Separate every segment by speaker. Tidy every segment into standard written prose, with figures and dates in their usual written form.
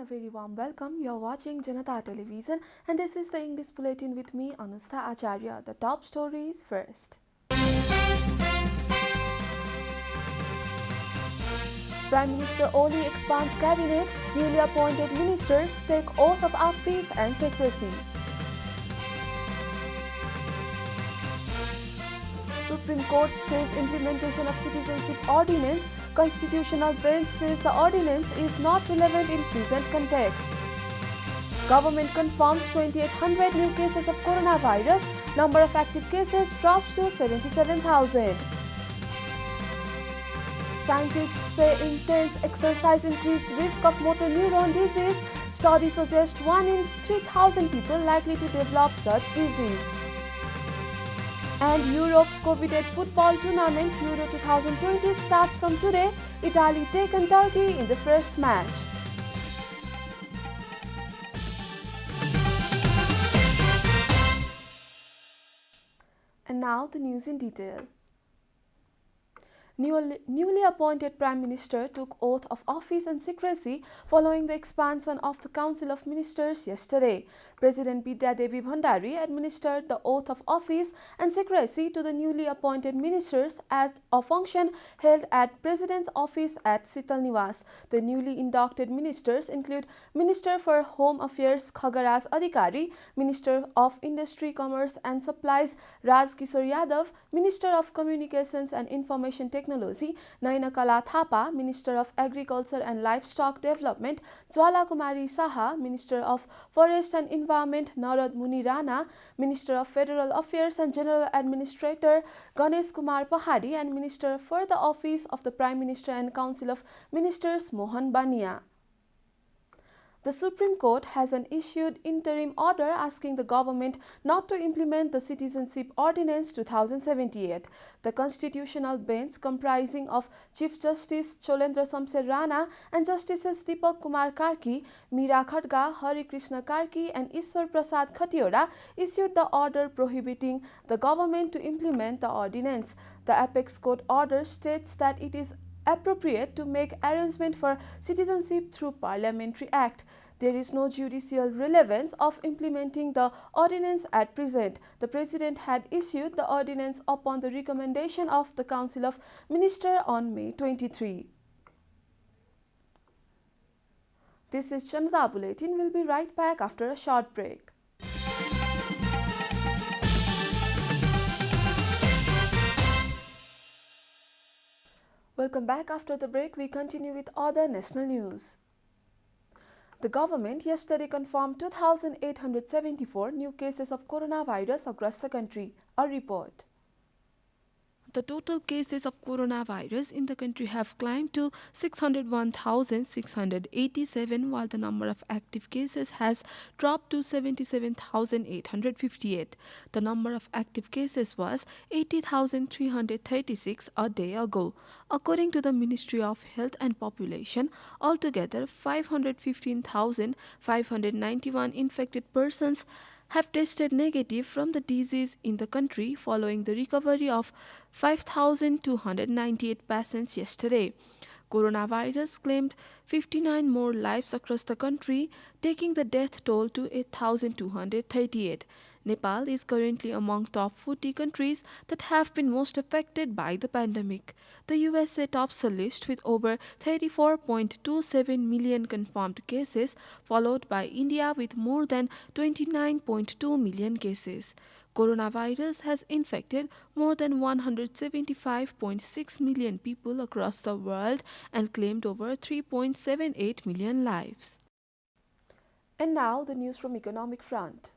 Speaker 1: a very warm welcome. You are watching Janata Television and this is the English Bulletin with me, Anustha Acharya. The top stories first. Prime Minister Oli expands cabinet. Newly appointed ministers take oath of office and secrecy. Supreme Court stays implementation of Citizenship Ordinance. Constitutional bench says the ordinance is not relevant in present context. Government confirms 2,800 new cases of coronavirus. Number of active cases drops to 77,000. Scientists say intense exercise increases risk of motor neuron disease. Study suggests 1 in 3,000 people likely to develop such disease. And Europe's coveted football tournament Euro 2020 starts from today. Italy take on Turkey in the first match. And now the news in detail. Newly appointed Prime Minister took oath of office and secrecy following the expansion of the Council of Ministers yesterday. President Bidya Devi Bhandari administered the oath of office and secrecy to the newly appointed ministers at a function held at President's office at Sital Niwas. The newly inducted ministers include Minister for Home Affairs Khagaraj Adhikari, Minister of Industry, Commerce and Supplies Raj Kishore Yadav, Minister of Communications and Information Technology Naina Kala Thapa, Minister of Agriculture and Livestock Development Jwala Kumari Saha, Minister of Forest and Environment Narad Muni Rana, Minister of Federal Affairs and General Administrator Ganesh Kumar Pahadi, and Minister for the Office of the Prime Minister and Council of Ministers Mohan Bania. The Supreme Court has issued interim order asking the government not to implement the Citizenship Ordinance 2078. The constitutional bench, comprising of Chief Justice Cholendra Samser Rana and Justices Deepak Kumar Karki, Meera Khadga, Hari Krishna Karki and Ishwar Prasad Khatiora, issued the order prohibiting the government to implement the ordinance. The apex court order states that it is appropriate to make arrangement for citizenship through Parliamentary Act. There is no judicial relevance of implementing the ordinance at present. The President had issued the ordinance upon the recommendation of the Council of Ministers on May 23. This is Janata Bulletin. We'll be right back after a short break. Welcome back. After the break, we continue with other national news. The government yesterday confirmed 2,874 new cases of coronavirus across the country. A report. The total cases of coronavirus in the country have climbed to 601,687, while the number of active cases has dropped to 77,858. The number of active cases was 80,336 a day ago. According to the Ministry of Health and Population, altogether 515,591 infected persons have tested negative from the disease in the country following the recovery of 5,298 patients yesterday. Coronavirus claimed 59 more lives across the country, taking the death toll to 8,238. Nepal is currently among top 40 countries that have been most affected by the pandemic. The USA tops the list with over 34.27 million confirmed cases, followed by India with more than 29.2 million cases. Coronavirus has infected more than 175.6 million people across the world and claimed over 3.78 million lives. And now the news from economic front.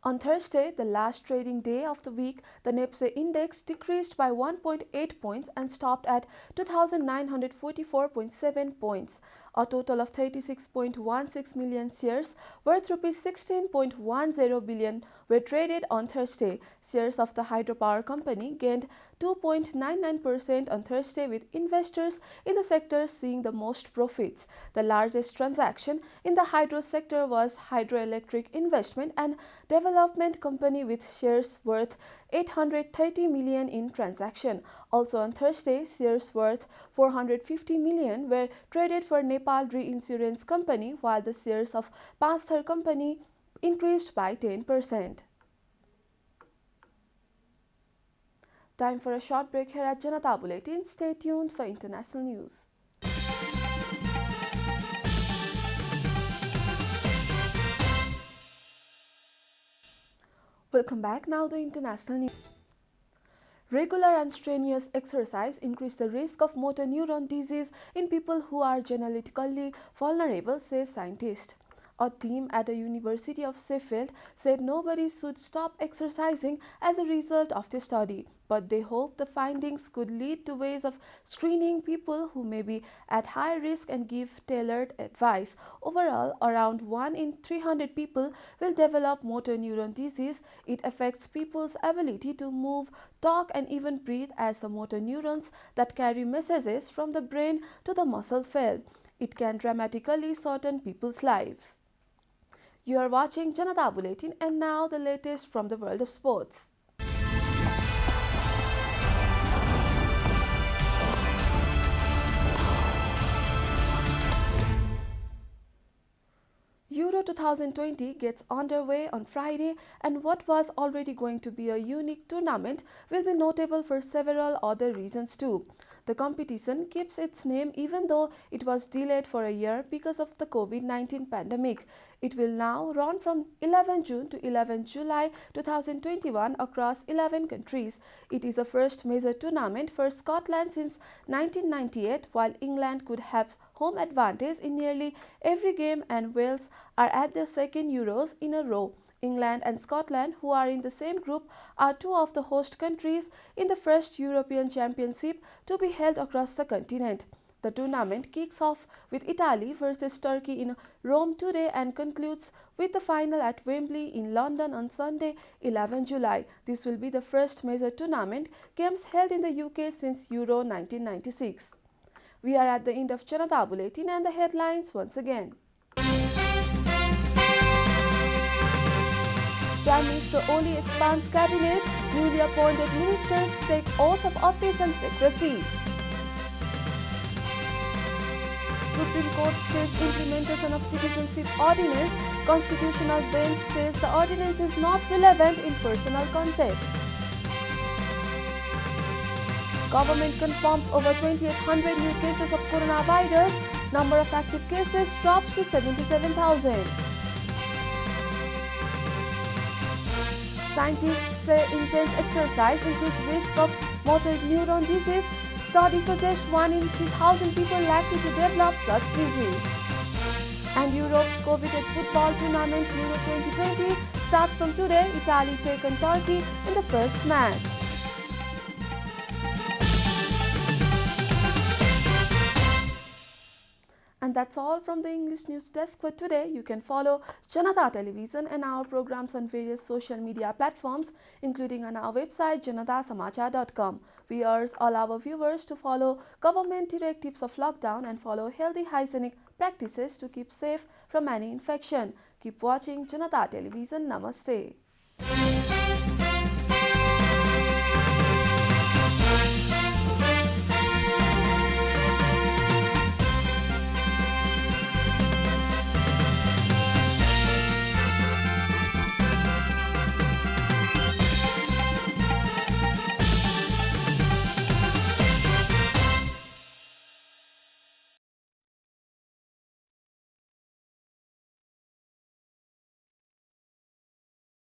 Speaker 1: On Thursday, the last trading day of the week, the Nipsey index decreased by 1.8 points and stopped at 2,944.7 points. A total of 36.16 million shares worth rupees 16.10 billion were traded on Thursday. Shares of the hydropower company gained 2.99% on Thursday, with investors in the sector seeing the most profits. The largest transaction in the hydro sector was Hydroelectric Investment and Development Company, with shares worth 830 million in transaction. Also on Thursday, shares worth 450 million were traded for Nepal Reinsurance Company, while the shares of Pasthar Company increased by 10%. Time for a short break here at Janata Bulletin. Stay tuned for international news. Welcome back. Now the international news. Regular and strenuous exercise increase the risk of motor neuron disease in people who are genetically vulnerable, says scientists. A team at the University of Sheffield said nobody should stop exercising as a result of the study, but they hope the findings could lead to ways of screening people who may be at high risk and give tailored advice. Overall, around 1 in 300 people will develop motor neuron disease. It affects people's ability to move, talk, and even breathe, as the motor neurons that carry messages from the brain to the muscle fail. It can dramatically shorten people's lives. You are watching Janata Bulletin, and now the latest from the world of sports. Euro 2020 gets underway on Friday, and what was already going to be a unique tournament will be notable for several other reasons too. The competition keeps its name even though it was delayed for a year because of the COVID-19 pandemic. It will now run from 11 June to 11 July 2021 across 11 countries. It is the first major tournament for Scotland since 1998, while England could have home advantage in nearly every game, and Wales are at their second Euros in a row. England and Scotland, who are in the same group, are two of the host countries in the first European Championship to be held across the continent. The tournament kicks off with Italy versus Turkey in Rome today and concludes with the final at Wembley in London on Sunday, 11 July. This will be the first major tournament games held in the UK since Euro 1996. We are at the end of Janata Bulletin, and the headlines once again. Prime Minister Oli expands cabinet. Newly appointed ministers take oath of office and secrecy. Supreme Court stays implementation of Citizenship Ordinance. Constitutional bench says the ordinance is not relevant in personal context. Government confirms over 2,800 new cases of coronavirus. Number of active cases drops to 77,000. Scientists say intense exercise increases risk of motor neuron disease. Study suggests 1 in 3,000 people likely to develop such disease. And Europe's coveted football tournament Euro 2020 starts from today. Italy take on Turkey in the first match. And that's all from the English News Desk for today. You can follow Janata Television and our programs on various social media platforms, including on our website janatasamachar.com. We urge all our viewers to follow government directives of lockdown and follow healthy hygienic practices to keep safe from any infection. Keep watching Janata Television. Namaste.